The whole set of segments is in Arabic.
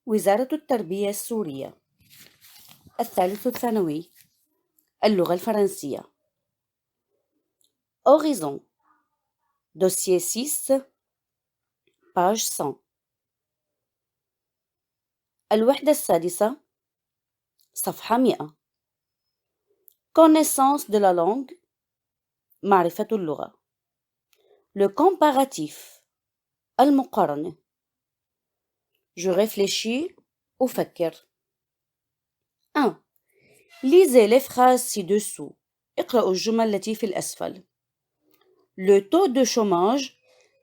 وزارة التربية السورية. الثالث الثانوي، اللغة الفرنسية. Horizon. Dossier 6, page 100. الوحدة السادسة، صفحة 100. Connaissance de la langue. معرفة اللغة. Le comparatif. المقارنة. Je réfléchis. أفكر. 1. Lisez les phrases ci-dessous. اقرأوا الجمل التي في الأسفل. Le taux de chômage.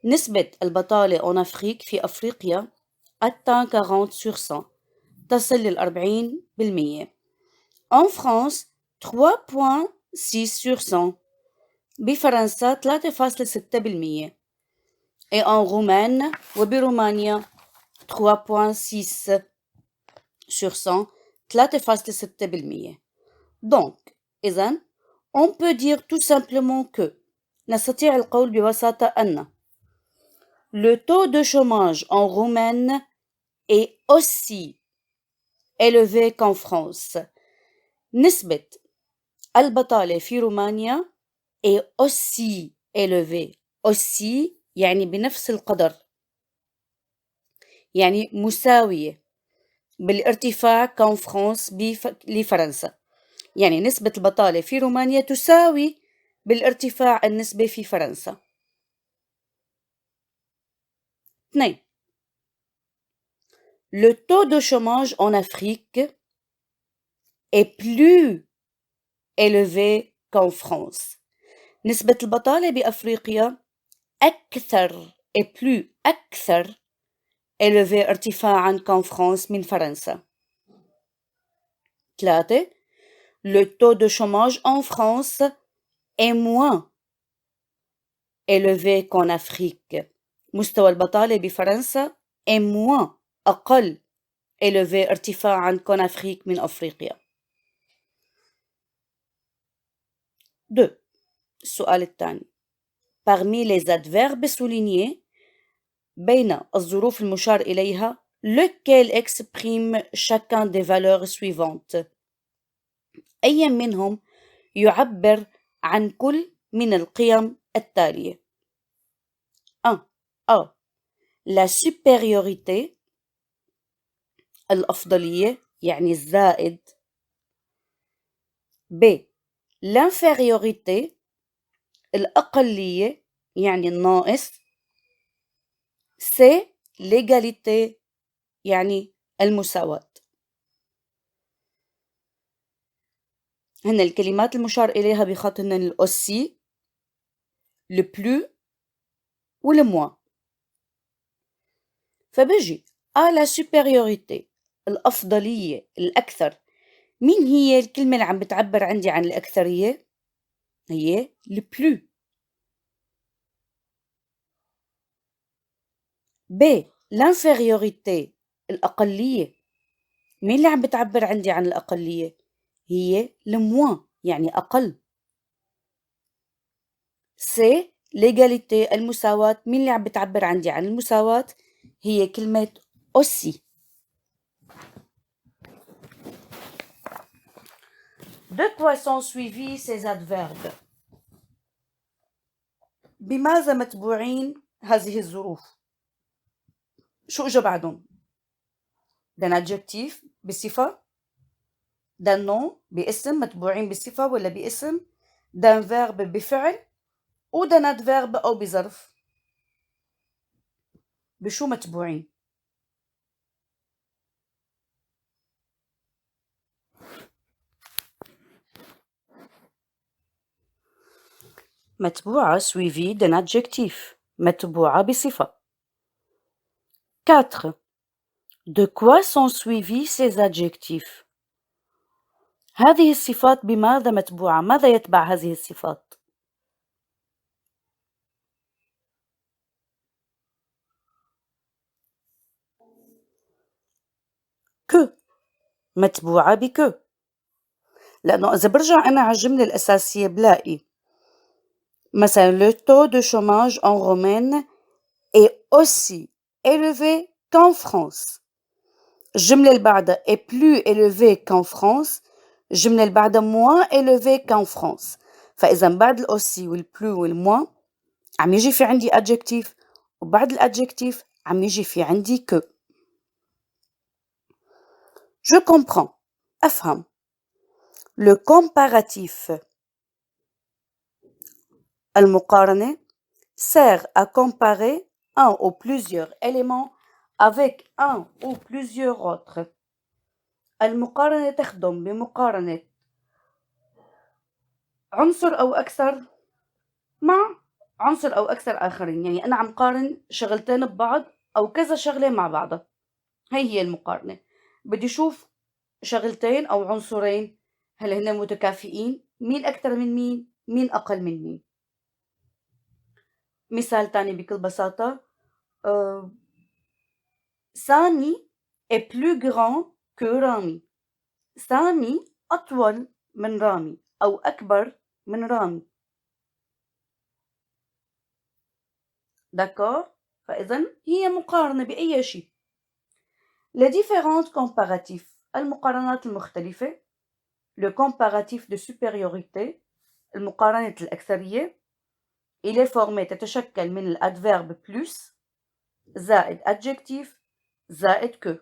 نسبة البطالة en Afrique في أفريقيا atteint 40%. تصل ل40%. En France 3.6%. بفرنسا 3.6%. Et en Roumanie وبرومانيا 3.6%. 3.6%. Donc, إذن, on peut dire tout simplement que نستطيع القول ببساطة أن le taux de chômage en Roumanie est aussi élevé qu'en France. نسبة البطالة في رومانيا est aussi élevée. aussi يعني بنفس القدر، يعني مساوية بالارتفاع qu'en France لفرنسا. يعني نسبة البطالة في رومانيا تساوي بالارتفاع النسبة في فرنسا. 2. Le taux de chômage en Afrique est plus élevé qu'en France. نسبة البطالة بأفريقيا أكثر أكثر élevé ارتفاعاً qu'en France من فرنسا. 3. Le taux de chômage en France est moins élevé qu'en Afrique. مستوى البطالة بفرنسا est moins أقل élevé ارتفاعاً qu'en Afrique من أفريقيا. 2. السؤال الثاني. Parmi les adverbes soulignés بين الظروف المشار إليها lequel exprime chacun des valeurs suivantes. أي منهم يعبر عن كل من القيم التالية. 1. A. La supériorité. الأفضلية يعني الزائد. B. L'infériorité. الأقلية يعني الناقص. C. L'égalité يعني المساواة. هن الكلمات المشار إليها بخط هن aussi, le plus و le moins. فبجي à la supériorité الأفضلية الأكثر. مين هي الكلمة اللي عم بتعبر عندي عن الأكثرية؟ هي le plus. B. L'infériorité الأقلية. مين اللي عم بتعبر عندي عن الأقلية؟ هي le moins يعني أقل. C. L'égalité المساواة. مين اللي عم بتعبر عندي عن المساواة؟ هي كلمة aussi. De quoi sont suivis ces adverbes؟ بماذا متبوعين هذه الظروف؟ شو إجا بعدهم؟ d'un adjectif بصفة، d'un nom باسم، متبوعين بصفة ولا باسم، d'un verbe بفعل، و d'un adverbe أو بظرف. بشو متبوعين؟ متبوعة suivi d'un adjectif. متبوعة بصفة. 4. De quoi sont suivis ces adjectifs؟ هذه الصفات بماذا متبوعة؟ ماذا يتبع هذه الصفات؟ que متبوعة بكو، لأنه إذا برجع أنا على الجملة الأساسية بلاقي مثلا le taux de chômage en Roumanie est aussi élevé qu'en France. الجملة اللي بعدها est plus élevé qu'en France. الجملة اللي بعدها moins élevé qu'en France. فإذا بعد الأوسي والبلو والموان عم يجي في عندي adjectif وبعد الadjectif عم يجي في عندي que. Je comprends. أفهم. Le comparatif المقارنة sert à comparer un ou plusieurs éléments avec un ou plusieurs autres. المقارنة تخدم بمقارنة عنصر أو أكثر مع عنصر أو أكثر آخرين. يعني أنا عم قارن شغلتين ببعض أو كذا شغلة مع بعضها. هي المقارنة. بدي أشوف شغلتين أو عنصرين هل هن متكافئين؟ مين أكثر من مين؟ مين أقل من مين؟ مثال تاني بكل بساطة سامي est plus grand que رامي. سامي أطول من رامي أو أكبر من رامي. داكور؟ فإذن هي مقارنة بأي شيء. Les différents comparatifs المقارنات المختلفة. Le comparatif de supériorité المقارنة الأكثرية. Il est formé تتشكل من الأدفيرب plus زائد adjectif زائد que.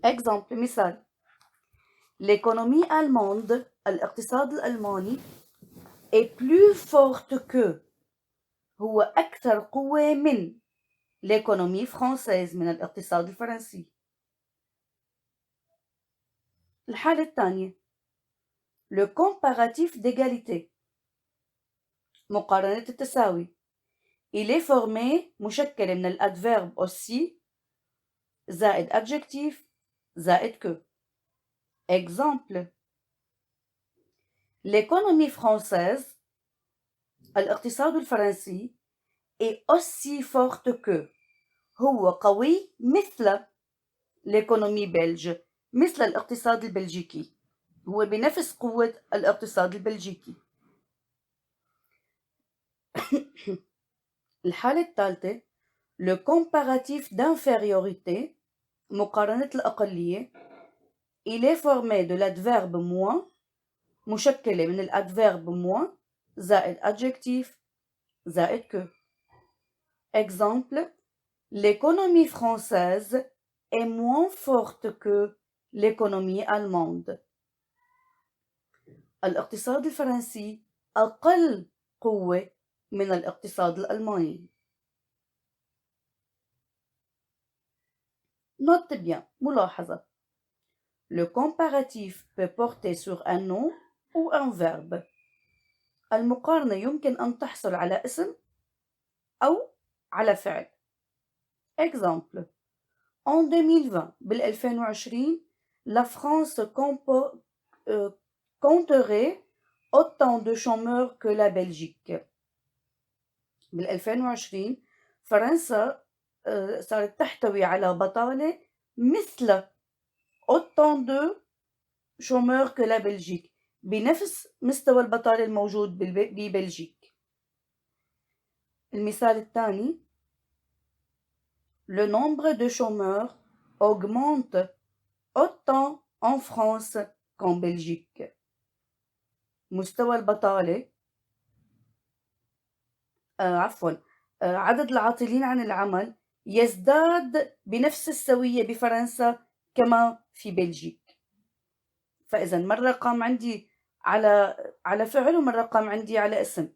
Exemple مثال l'économie allemande الاقتصاد الألماني est plus forte que هو أكثر قوة من l'économie française من الاقتصاد الفرنسي. الحالة الثانية le comparatif d'égalité مقارنة التساوي. Il est formé مشكل من الأدفيرب aussi زائد adjectif زائد que. Exemple l'économie française الاقتصاد الفرنسي est aussi forte que هو قوي مثل l'économie belge مثل الاقتصاد البلجيكي. هو بنفس قوة الاقتصاد البلجيكي. الحالة الثالثة le comparatif d'infériorité مقارنة الأقلية. Il est formé de l'adverbe moins مشكلة من الأدفيرب moins زائد adjectif زائد que. Exemple l'économie française est moins forte que l'économie allemande. الاقتصاد الفرنسي أقل قوة من الاقتصاد الألماني. Note bien, ملاحظة. Le comparatif peut porter sur un nom ou un verbe. المقارنة يمكن أن تحصل على اسم أو على فعل. Exemple en 2020 بال2020 la France compterait autant de chômeurs que la Belgique. بال2020 فرنسا صارت تحتوي على بطالة مثل autant de chômeurs que la Belgique بنفس مستوى البطالة الموجود ببلجيك. المثال الثاني le nombre de chômeurs augmente autant en France qu'en Belgique. مستوى البطالة عدد العاطلين عن العمل يزداد بنفس السوية بفرنسا كما في بلجيك. فإذا مرة قام عندي على فعل ومرة قام عندي على اسم.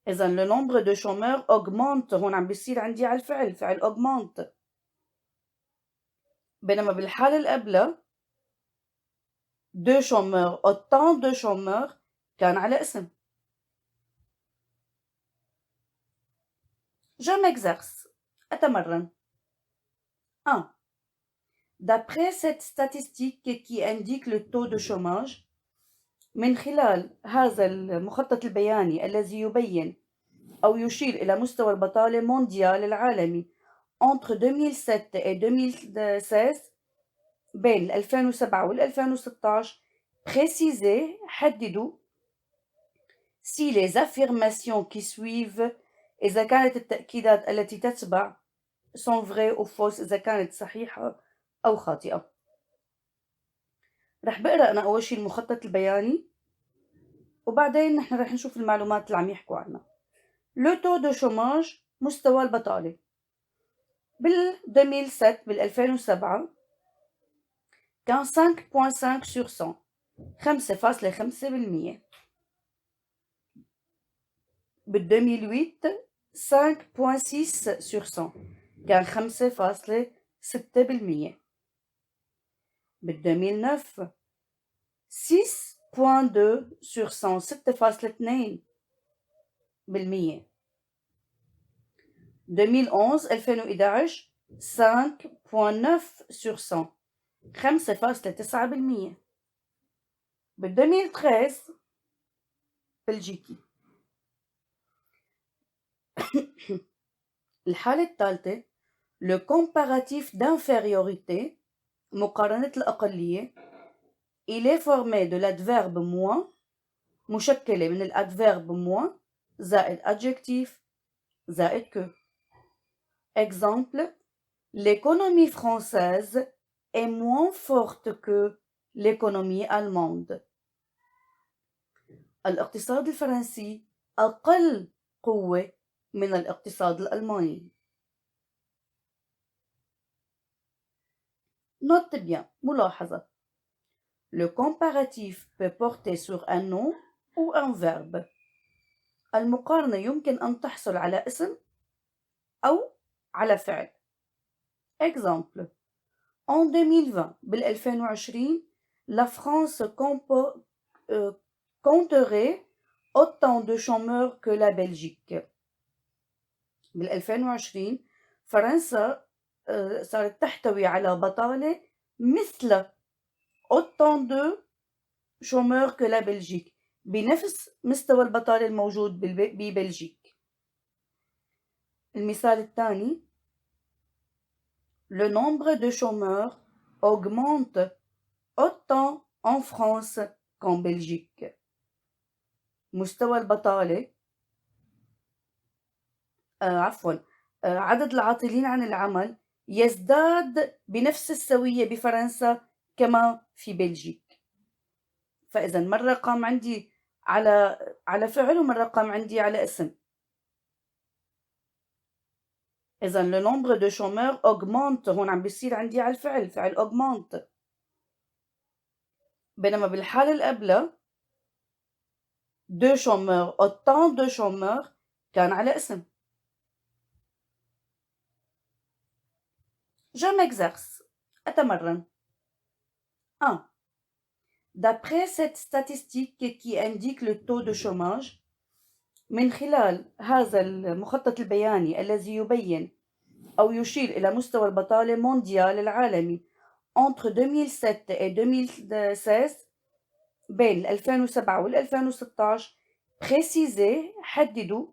إذا le nombre de chômeurs augmente هون عم بيصير عندي على الفعل فعل augmente. بينما بالحالة اللي قبلها deux chômeurs autant de chômeurs كان على اسم. Je m'exerce. أتمرن. 1. D'après cette statistique qui indique le taux de chômage من خلال هذا المخطط البياني الذي يبين أو يشير إلى مستوى البطالة مونديال العالمي entre 2007 et 2016 بين 2007 وال 2016 précisez حددوا si les affirmations qui suivent إذا كانت التأكيدات التي تتبع sont vraies ou fausses إذا كانت صحيحة أو خاطئة. رح بقرأ أنا أول شي المخطط البياني وبعدين نحن رح نشوف المعلومات اللي عم يحكوا عنها. لو تو دو شوماج مستوى البطالة بال 2007 بال 2007 كان 5.5 sur 100 5.5%. بال 2008 5.6 sur 100 كان 5.6%. بال 2009 6.2 sur 100 6.2%. 2011 5.9 sur 100 5.9%. بال 2013 بلجيكي. الحالة الثالثة le comparatif d'infériorité مقارنة الأقلية il est formé de l'adverbe moins مشكلة من الadverbe moins زائد adjectif زائد que. Exemple, l'économie française est moins forte que l'économie allemande. الاقتصاد الفرنسي أقل قوة من الاقتصاد الألماني. Note bien, ملاحظة. Le comparatif peut porter sur un nom ou un verbe. المقارنة يمكن أن تحصل على اسم أو على فعل. Exemple, en 2020 بال 2020 la France compterait autant de chômeurs que la Belgique. بال 2020 فرنسا صارت تحتوي على بطالة مثل autant de chômeurs que la Belgique بنفس مستوى البطالة الموجود ببلجيك. المثال الثاني le nombre de chômeurs augmente autant en France qu'en Belgique. مستوى البطالة عدد العاطلين عن العمل يزداد بنفس السوية بفرنسا كما في بلجيك. فإذا مرة قام عندي على فعل ومرة قام عندي على اسم. إذا le nombre de chômeurs augmente هون عم بيصير عندي على الفعل فعل augmente. بينما بالحالة الأولى deux chômeurs autant de chômeurs كان على اسم. Je m'exerce. أتمرن. 1. D'après cette statistique qui indique le taux de chômage من خلال هذا المخطط البياني الذي يبين أو يشير إلى مستوى البطالة مونديال العالمي entre 2007 et 2016 بين 2007 وال 2016 précisez حددوا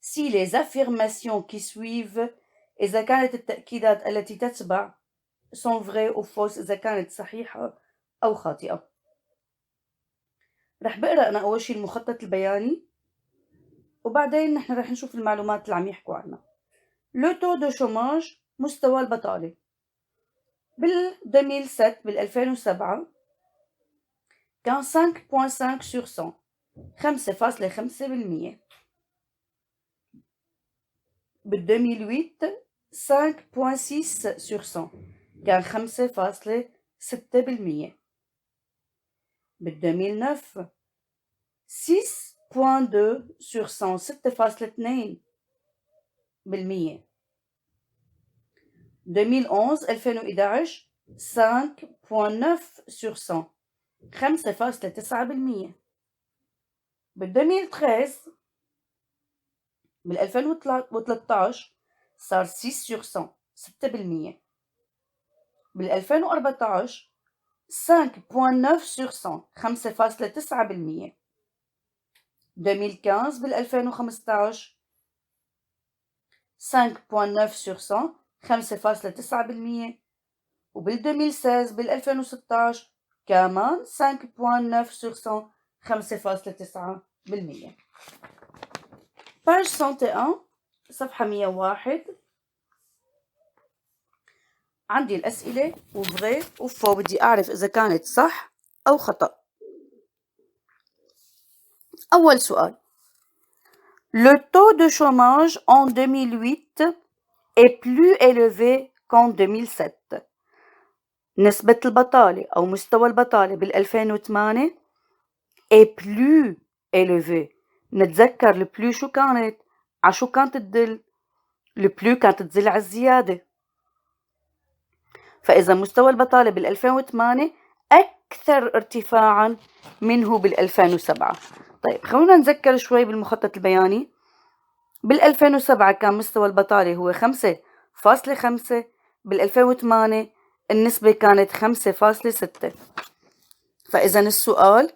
si les affirmations qui suivent إذا كانت التأكيدات التي تتبع sont vraies ou fausses إذا كانت صحيحة أو خاطئة. رح بقرأ أنا أول شي المخطط البياني وبعدين نحن رح نشوف المعلومات اللي عم يحكوا عنها. لو تو دو شوماج مستوى البطالة بال 2007 بال 2007 كان 5.5 sur 100 5.5%. بال 2008 5.6 sur 100 كان 5.6%. بال 2009 6.2 sur 100 6.2%. 2011 2011 5.9 sur 100 5.9%. بال 2013 بال 2013 صار 6 sur 100 6%. بال 2014 5.9 sur 100 5.9%. 2015 بال 2015 5.9 sur 100 5.9%. وبال 2016 بال 2016 كمان 5.9 sur 100 5.9%. page 101 صفحة 101 عندي الأسئلة وفري وفو، بدي أعرف إذا كانت صح أو خطأ. أول سؤال: Le taux de chômage en 2008 est plus élevé qu'en 2007. نسبة البطالة أو مستوى البطالة بال2008 est plus élevé. نتذكر البلو شو كانت؟ عشو كانت تدل؟ البلو كانت تدل على الزيادة. فإذا مستوى البطالة بال2008 أكثر ارتفاعا منه بال2007. طيب خلونا نذكر شوي بالمخطط البياني. بال2007 كان مستوى البطالة هو 5.5، بال2008 النسبة كانت 5.6. فإذا السؤال: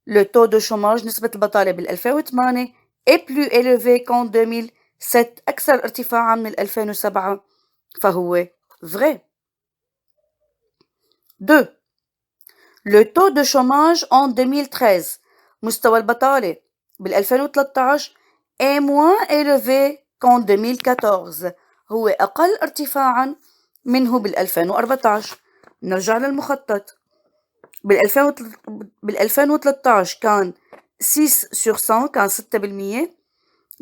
Le taux de chômage نسبة البطالة بال2008 est plus élevé qu'en 2007، أكثر ارتفاعا من 2007، فهو vrai. 2. Le taux de chômage en 2013 مستوى البطالة بال2013 est moins élevé qu'en 2014، هو أقل ارتفاعا منه بال2014. نرجع للمخطط. بال2013 كان 6/100، كان 6%.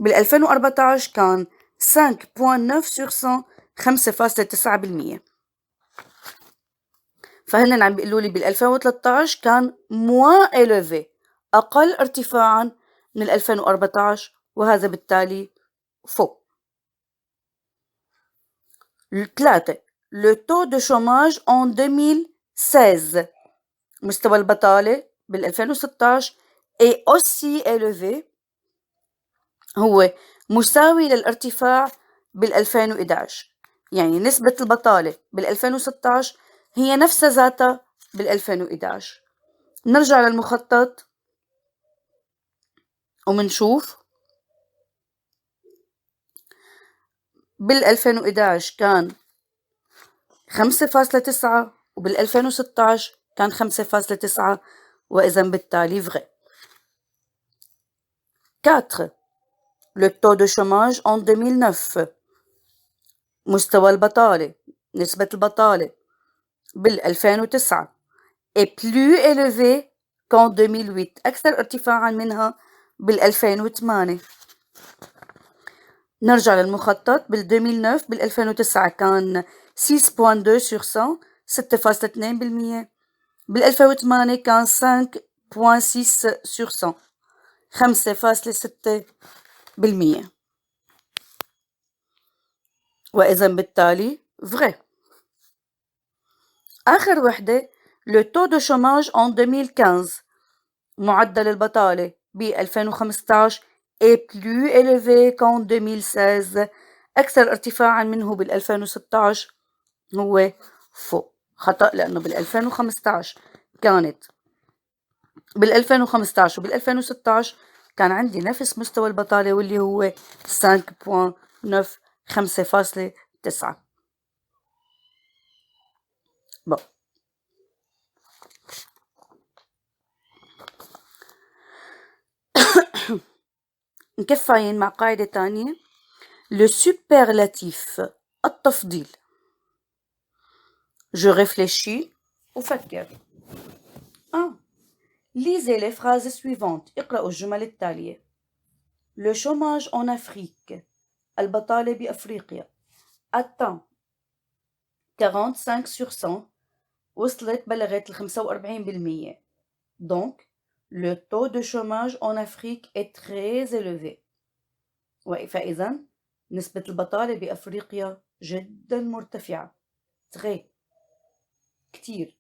بال2014 كان 5.9/100، 5.9%. فهن عم بيقولوا لي بال2013 كان moins élevé، أقل ارتفاعا من 2014، وهذا بالتالي faux. 3. Le taux de chômage en 2016 مستوى البطالة بال2016 est aussi élevé، هو مساوي للارتفاع بال2011. يعني نسبة البطالة بال2016 هي نفسها ذاتها بال2011. نرجع للمخطط ومنشوف. بال2011 كان 5.9، وبال2016 كان 5.9، وإذا بالتالي vrai. 4. Le taux de chômage en 2009 مستوى البطالة، نسبة البطالة بال2009 est plus élevé qu'en 2008، أكثر ارتفاعا منها بال2008. نرجع للمخطط. بال2009 بال2009 كان 6.2/100، 6.2%. بال2008 كان 5.6/100، 5.6%. وإذا بالتالي vrai. آخر وحدة: Le taux de chômage en 2015 معدل البطالة ب2015 est plus élevé qu'en 2016، أكثر ارتفاعا منه بال2016، هو faux. خطأ، لأنه بال2015 كانت بال2015 وبال2016 كان عندي نفس مستوى البطالة، واللي هو 5.9، 5.9. bon. نكفاين مع قاعدة تانية. Le superlatif التفضيل. Je réfléchis أفكر. Lisez les phrases suivantes. اقرأوا الجمل التالية. Le chômage en Afrique البطالة بأفريقيا atteint 45%، وصلت بلغت 45%. Donc le taux de chômage en Afrique est très élevé. فإذا نسبة البطالة بأفريقيا جدا مرتفعة. très كتير.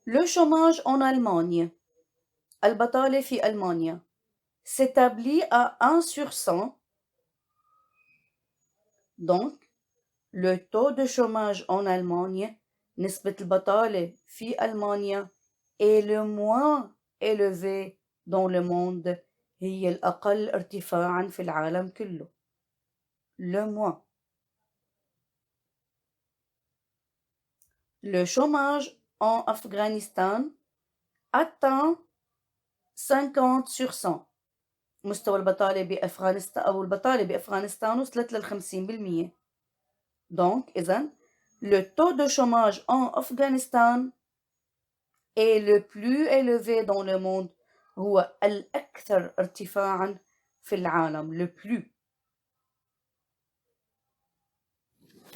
Le chômage en Allemagne البطالة في ألمانيا s'établit à 1/100. Donc le taux de chômage en Allemagne نسبة البطالة في ألمانيا est le moins élevé dans le monde، هي الأقل ارتفاعا في العالم كله. le moins. Le chômage en Afghanistan atteint 50%. مستوى البطالة بأفغانستان أو البطالة بأفغانستان وصلت لل50%. Donc إذن le taux de chômage en Afghanistan est le plus élevé dans le monde. هو الأكثر ارتفاعا في العالم. Le plus.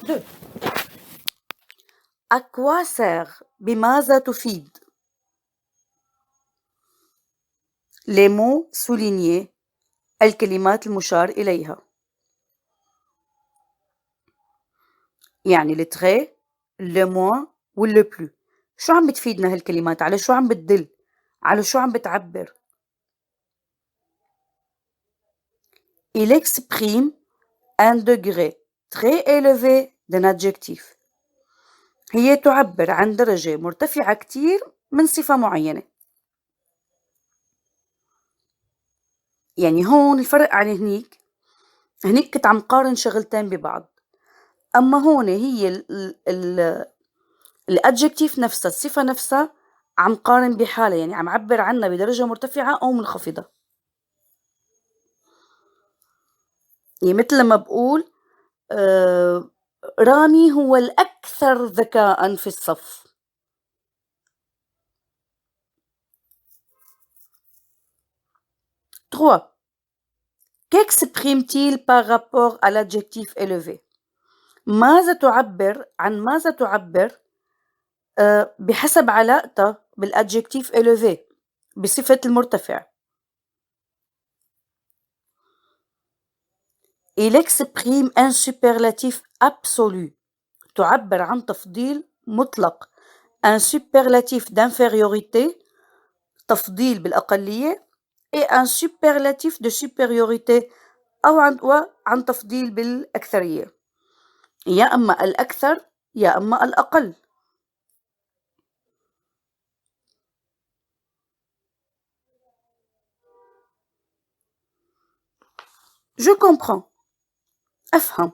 2. À quoi sert بماذا تفيد les mots soulignés الكلمات المشار إليها؟ يعني le très, le moins وال plus. شو عم بتفيدنا هالكلمات؟ على شو عم بتدل؟ على شو عم بتعبر؟ Il exprime un degré très élevé d'un adjectif. هي تعبر عن درجة مرتفعة كتير من صفة معينة. يعني هون الفرق عن هنيك كنت عم قارن شغلتين ببعض، أما هون هي الادجكتيف نفسها، الصفة نفسها عم قارن بحالة، يعني عم عبر عنها بدرجة مرتفعة أو منخفضة. يعني مثل لما بقول رامي هو الأكثر ذكاء في الصف. 3. Qu'exprime-t-il par rapport à l'adjectif élevé؟ ماذا تعبر بحسب علاقتها بالadjectif élevé بصفة المرتفع. Il exprime un superlatif absolu. تعبر عن تفضيل مطلق. Un superlatif d'infériorité تفضيل بالأقلية et un superlatif de supériorité أو عن تفضيل بالأكثرية، يا أما الأكثر يا أما الأقل. Je comprends. أفهم.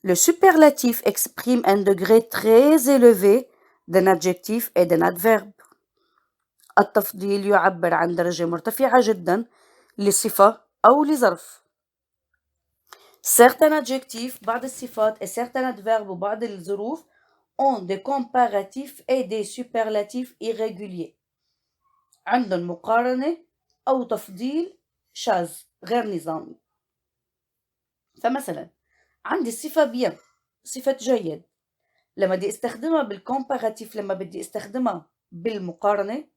Le superlatif exprime un degré très élevé d'un adjectif et d'un adverbe. التفضيل يعبر عن درجة مرتفعة جدا لصفة أو لظرف. Certains adjectifs بعض الصفات et certains adverbes وبعض الظروف ont des comparatifs et des superlatifs irréguliers. عندهم مقارنة أو تفضيل شاذ غير نظامي. فمثلا عندي الصفة bien، صفة جيد، لما بدي استخدمها بالكومباراتيف، لما بدي استخدمها بالمقارنة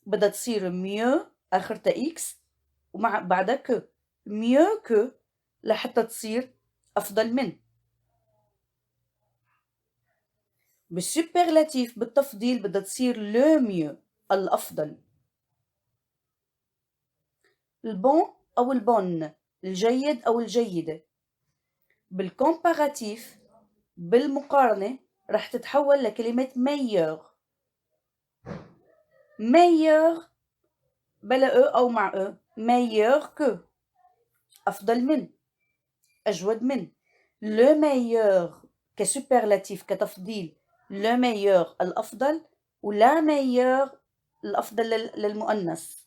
بدها تصير mieux آخرتها x ومع بعدها que mieux que لحتى تصير أفضل من. بالسوبرلاتيف بالتفضيل بدها تصير le mieux الأفضل. البون أو البون، الجيد أو الجيدة. بالكومباراتيف بالمقارنة رح تتحول لكلمة meilleur. meilleur بلا أو مع meilleur que أفضل من، أجود من. le meilleur كسوبرلاتيف كتفضيل، le meilleur الأفضل، ولا meilleur الأفضل للمؤنث.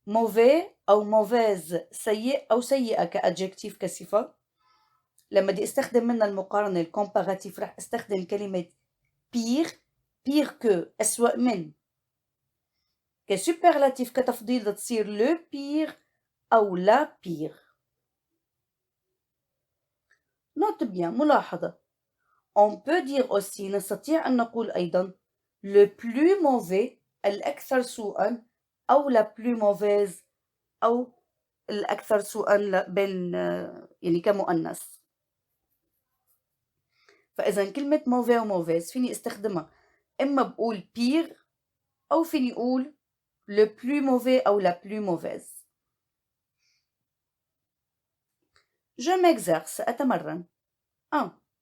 mauvais أو mauvaise سيء أو سيئة كأدجكتيف كصفة. لما بدي استخدم منها المقارنة الكومباراتيف رح استخدم كلمة pire que أسوأ من. كسوبرلاتيف كتفضيل بدها تصير le pire أو la pire. note bien ملاحظة. on peut dire aussi نستطيع أن نقول أيضا le plus mauvais الأكثر سوءا أو la plus mauvaise أو الأكثر سوءا بين يعني كمؤنث. فإذا كلمة mauvais و mauvaise فيني استخدمها إما بقول pire أو فيني أقول le plus mauvais أو la plus mauvaise. je m'exerce أتمرن. 1.